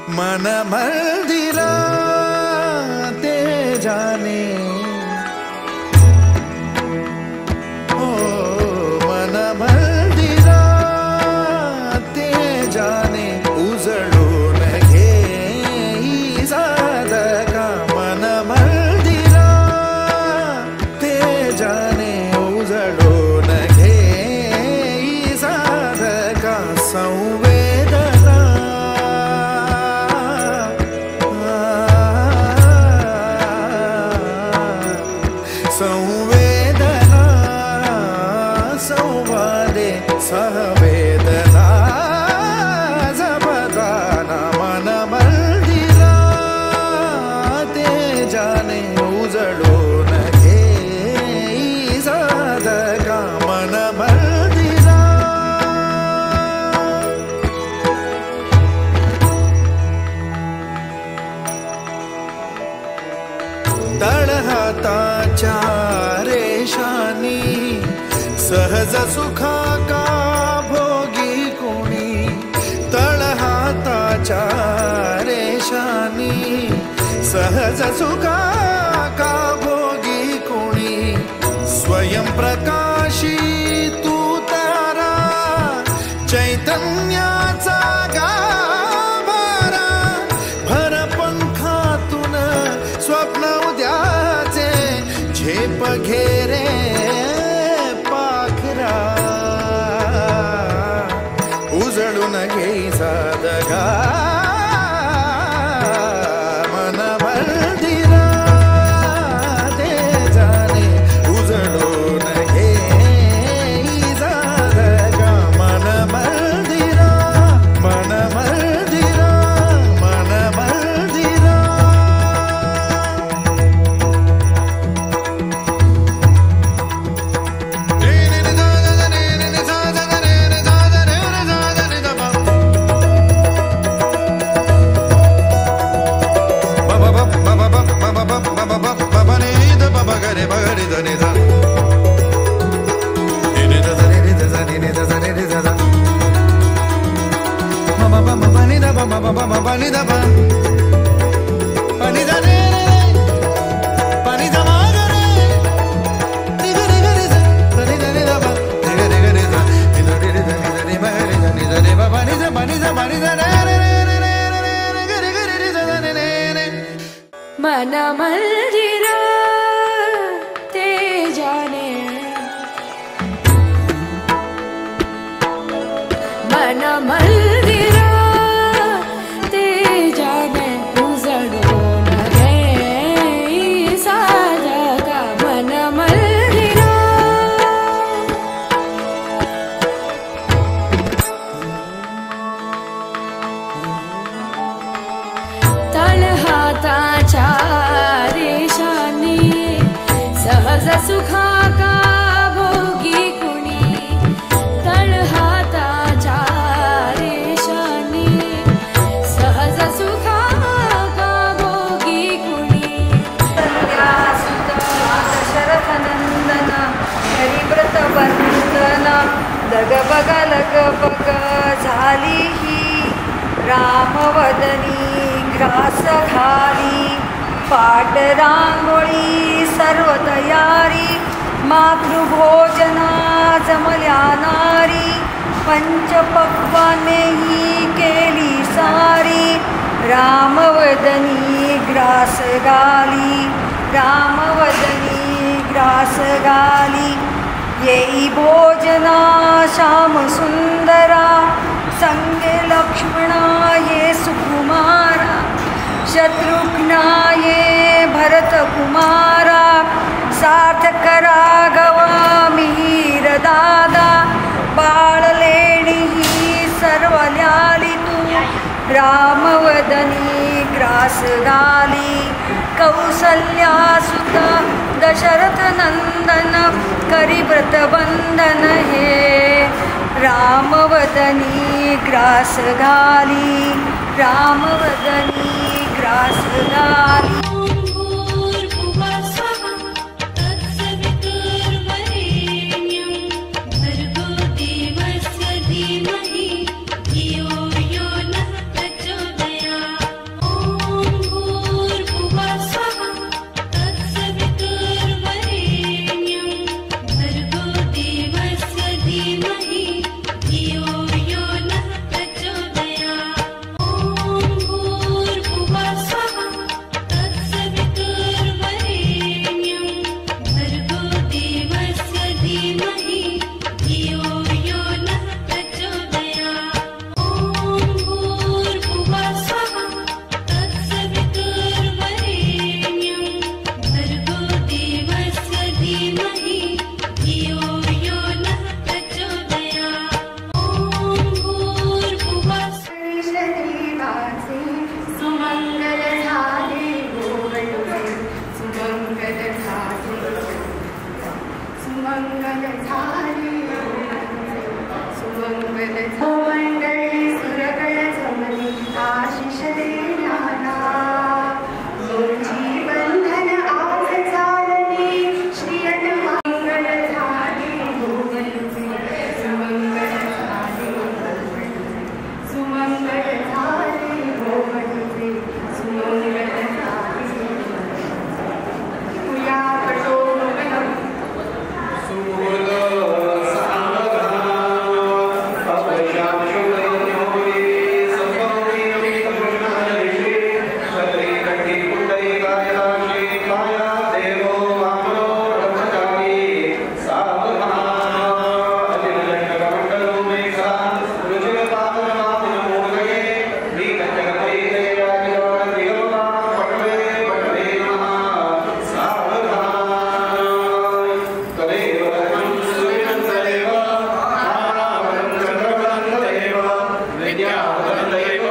मन मंदिरा ते जाने ओ मन मंदिरा ते जाने उजळून घे साधका मन मंदिरा ते जाने उजळून घे साधका संवेदना संवेदना संवादे सहवेदना जपदाना मन मंदिरा ते जाने उजळून घे साधका मन मंदिरा तळहाताच्या रेषानी सहज सुखा का भोगी कोणी तळहाताच्या रेषानी सहज सुखा का भोगी कोणी स्वयं प्रकाशी तू तारा चैतन्याचा गाभारा भर पंखातून स्वप्न उद्याचे झेप घेरे पाखरा उजळून घे साधका मन मंदिरा ते जाने उजळून घे साधका मन मंदिरा मन मंदिरा मन मंदिरा मन मंदिरा ते जाने मन मंदिरा ते जाने उजळून घे साधका मन मंदिरा तळहाताच्या रेषानी सहज सुखा का भोगी कुणी तळहाताच्या रेषानी सहज सुखा का भोगी कुणी सुत दशरथ नंदन हरिव्रत वंदन लगबग झाली ही रामवदनी ग्रास घाली पाट रांगोळी सर्व तयारी मातृभोजना जमल्या नारी पंचपक्वाने ही केली सारी रामवदनी ग्रास गाली रामवदनी ग्रास गाली येई भोजना श्याम सुंदरा संगे लक्ष्मणा ये सुकुमारा शत्रुघ्ना ये भरत कुमारा सार्थक राघवा मिहीर दादा बाळलेणी ही सर्व ल्याली तू रामवदनी ग्रास गाली कौसल्या सुत दशरथ नंदन करी व्रत बंधन हे रामवदनी ग्रास घाली रामवदनी ग्रास घाली भर्गो देवस्य धीमहि धियो यो नः प्रचोदयात्। वसुदेव